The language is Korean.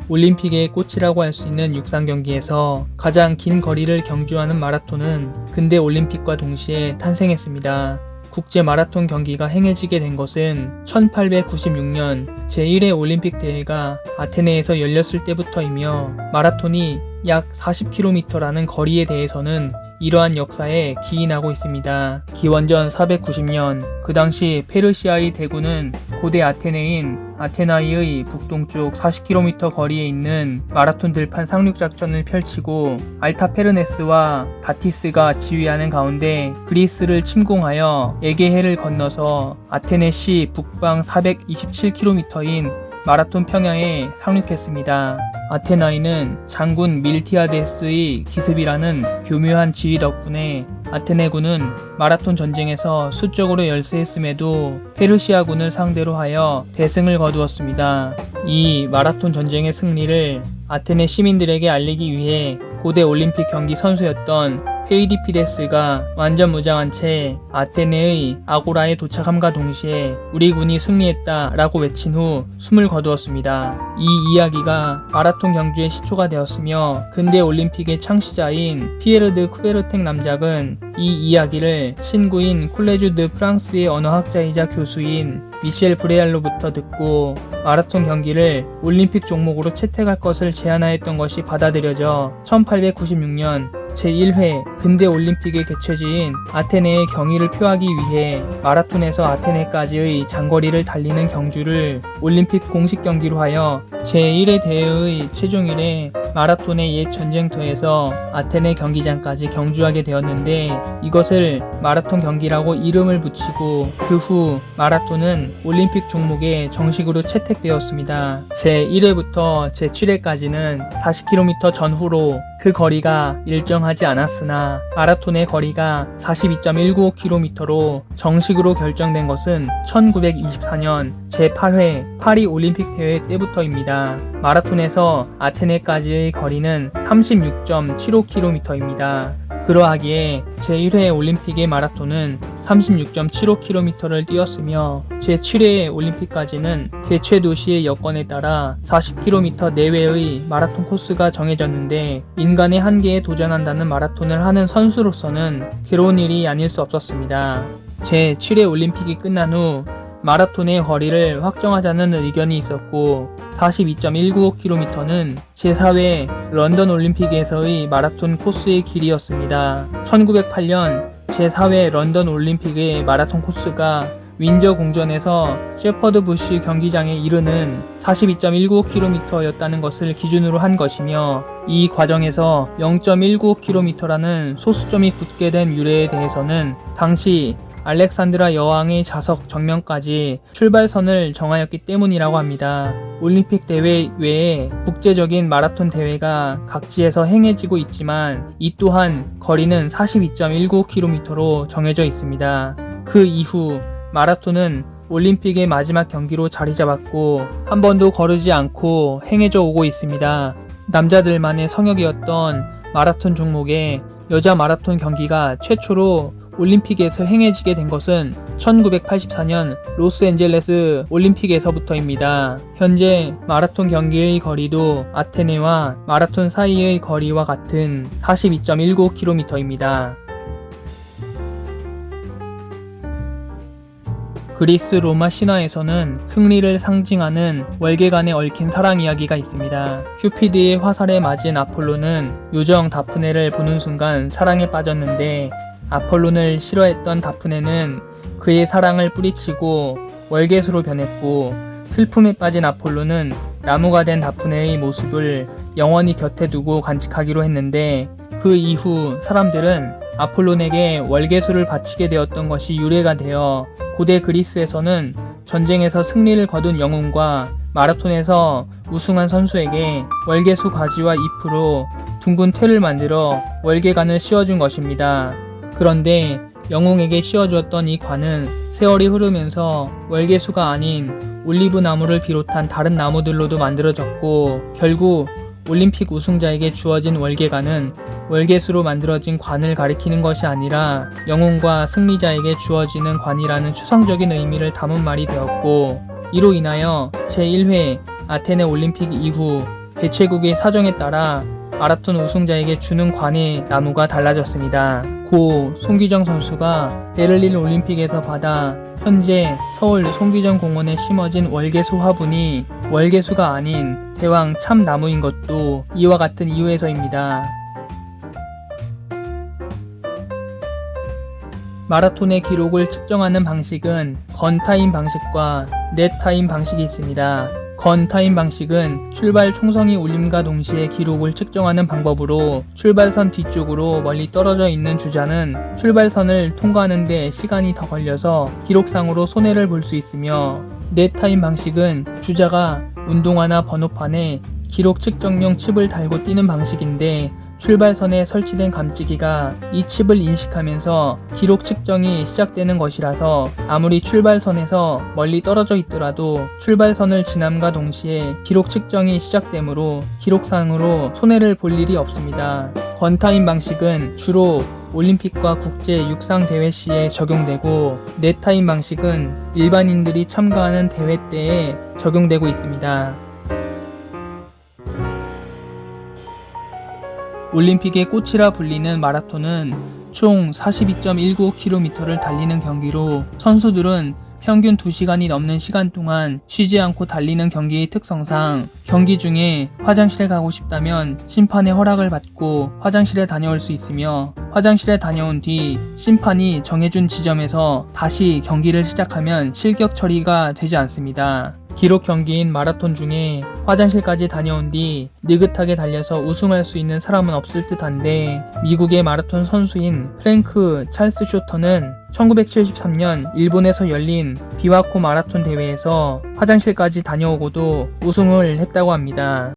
올림픽의 꽃이라고 할 수 있는 육상 경기에서 가장 긴 거리를 경주하는 마라톤은 근대 올림픽과 동시에 탄생했습니다. 국제 마라톤 경기가 행해지게 된 것은 1896년 제1회 올림픽 대회가 아테네에서 열렸을 때부터이며 마라톤이 약 40km라는 거리에 대해서는 이러한 역사에 기인하고 있습니다. 기원전 490년 그 당시 페르시아의 대군은 고대 아테네인 아테나이의 북동쪽 40km 거리에 있는 마라톤 들판 상륙 작전을 펼치고 알타페르네스와 다티스가 지휘하는 가운데 그리스를 침공하여 에게해를 건너서 아테네시 북방 427km인 마라톤 평야에 상륙했습니다. 아테나이는 장군 밀티아데스의 기습이라는 교묘한 지휘 덕분에 아테네군은 마라톤 전쟁에서 수적으로 열세했음에도 페르시아군을 상대로 하여 대승을 거두었습니다. 이 마라톤 전쟁의 승리를 아테네 시민들에게 알리기 위해 고대 올림픽 경기 선수였던 페이디피데스가 완전 무장한 채 아테네의 아고라에 도착함과 동시에 우리 군이 승리했다 라고 외친 후 숨을 거두었습니다. 이 이야기가 마라톤 경주의 시초가 되었으며 근대 올림픽의 창시자인 피에르 드 쿠베르탱 남작은 이 이야기를 신구인 콜레주 드 프랑스의 언어학자이자 교수인 미셸 브레알로부터 듣고 마라톤 경기를 올림픽 종목으로 채택할 것을 제안하였던 것이 받아들여져 1896년 제1회 근대 올림픽의 개최지인 아테네의 경의를 표하기 위해 마라톤에서 아테네까지의 장거리를 달리는 경주를 올림픽 공식 경기로 하여 제1회 대회의 최종일에 마라톤의 옛 전쟁터에서 아테네 경기장까지 경주하게 되었는데 이것을 마라톤 경기라고 이름을 붙이고 그 후 마라톤은 올림픽 종목에 정식으로 채택되었습니다. 제1회부터 제7회까지는 40km 전후로 그 거리가 일정하지 않았으나 마라톤의 거리가 42.195km로 정식으로 결정된 것은 1924년 제8회 파리 올림픽 대회 때부터입니다. 마라톤에서 아테네까지의 거리는 36.75km입니다. 그러하기에 제1회 올림픽의 마라톤은 36.75km를 뛰었으며 제7회 올림픽까지는 개최 도시의 여건에 따라 40km 내외의 마라톤 코스가 정해졌는데 인간의 한계에 도전한다는 마라톤을 하는 선수로서는 괴로운 일이 아닐 수 없었습니다. 제7회 올림픽이 끝난 후 마라톤의 거리를 확정하자는 의견이 있었고 42.195km는 제4회 런던 올림픽에서의 마라톤 코스의 길이었습니다. 1908년 제4회 런던 올림픽의 마라톤 코스가 윈저 궁전에서 셰퍼드 부시 경기장에 이르는 42.195km였다는 것을 기준으로 한 것이며 이 과정에서 0.195km라는 소수점이 붙게 된 유래에 대해서는 당시 알렉산드라 여왕의 자석 정면까지 출발선을 정하였기 때문이라고 합니다. 올림픽 대회 외에 국제적인 마라톤 대회가 각지에서 행해지고 있지만 이 또한 거리는 42.195km로 정해져 있습니다. 그 이후 마라톤은 올림픽의 마지막 경기로 자리 잡았고 한 번도 거르지 않고 행해져 오고 있습니다. 남자들만의 성역이었던 마라톤 종목에 여자 마라톤 경기가 최초로 올림픽에서 행해지게 된 것은 1984년 로스앤젤레스 올림픽에서부터입니다. 현재 마라톤 경기의 거리도 아테네와 마라톤 사이의 거리와 같은 42.195km입니다. 그리스 로마 신화에서는 승리를 상징하는 월계관에 얽힌 사랑 이야기가 있습니다. 큐피드의 화살에 맞은 아폴로는 요정 다프네를 보는 순간 사랑에 빠졌는데 아폴론을 싫어했던 다프네는 그의 사랑을 뿌리치고 월계수로 변했고 슬픔에 빠진 아폴로는 나무가 된 다프네의 모습을 영원히 곁에 두고 간직하기로 했는데 그 이후 사람들은 아폴론에게 월계수를 바치게 되었던 것이 유래가 되어 고대 그리스에서는 전쟁에서 승리를 거둔 영웅과 마라톤에서 우승한 선수에게 월계수 가지와 잎으로 둥근 퇴를 만들어 월계관을 씌워준 것입니다. 그런데 영웅에게 씌워주었던 이 관은 세월이 흐르면서 월계수가 아닌 올리브 나무를 비롯한 다른 나무들로도 만들어졌고 결국 올림픽 우승자에게 주어진 월계관은 월계수로 만들어진 관을 가리키는 것이 아니라 영웅과 승리자에게 주어지는 관이라는 추상적인 의미를 담은 말이 되었고 이로 인하여 제1회 아테네 올림픽 이후 개최국의 사정에 따라 마라톤 우승자에게 주는 관의 나무가 달라졌습니다. 고 송기정 선수가 베를린 올림픽에서 받아 현재 서울 송기정 공원에 심어진 월계수 화분이 월계수가 아닌 대왕 참나무인 것도 이와 같은 이유에서입니다. 마라톤의 기록을 측정하는 방식은 건타임 방식과 넷타임 방식이 있습니다. 건타임 방식은 출발 총성이 울림과 동시에 기록을 측정하는 방법으로 출발선 뒤쪽으로 멀리 떨어져 있는 주자는 출발선을 통과하는 데 시간이 더 걸려서 기록상으로 손해를 볼 수 있으며, 넷타임 방식은 주자가 운동화나 번호판에 기록 측정용 칩을 달고 뛰는 방식인데, 출발선에 설치된 감지기가 이 칩을 인식하면서 기록 측정이 시작되는 것이라서 아무리 출발선에서 멀리 떨어져 있더라도 출발선을 지남과 동시에 기록 측정이 시작되므로 기록상으로 손해를 볼 일이 없습니다. 건타임 방식은 주로 올림픽과 국제 육상 대회 시에 적용되고, 넷타임 방식은 일반인들이 참가하는 대회 때에 적용되고 있습니다. 올림픽의 꽃이라 불리는 마라톤은 총 42.19km를 달리는 경기로, 선수들은 평균 2시간이 넘는 시간 동안 쉬지 않고 달리는 경기의 특성상 경기 중에 화장실에 가고 싶다면 심판의 허락을 받고 화장실에 다녀올 수 있으며, 화장실에 다녀온 뒤 심판이 정해준 지점에서 다시 경기를 시작하면 실격 처리가 되지 않습니다. 기록 경기인 마라톤 중에 화장실까지 다녀온 뒤 느긋하게 달려서 우승할 수 있는 사람은 없을 듯한데, 미국의 마라톤 선수인 프랭크 찰스 쇼터는 1973년 일본에서 열린 비와코 마라톤 대회에서 화장실까지 다녀오고도 우승을 했다고 합니다.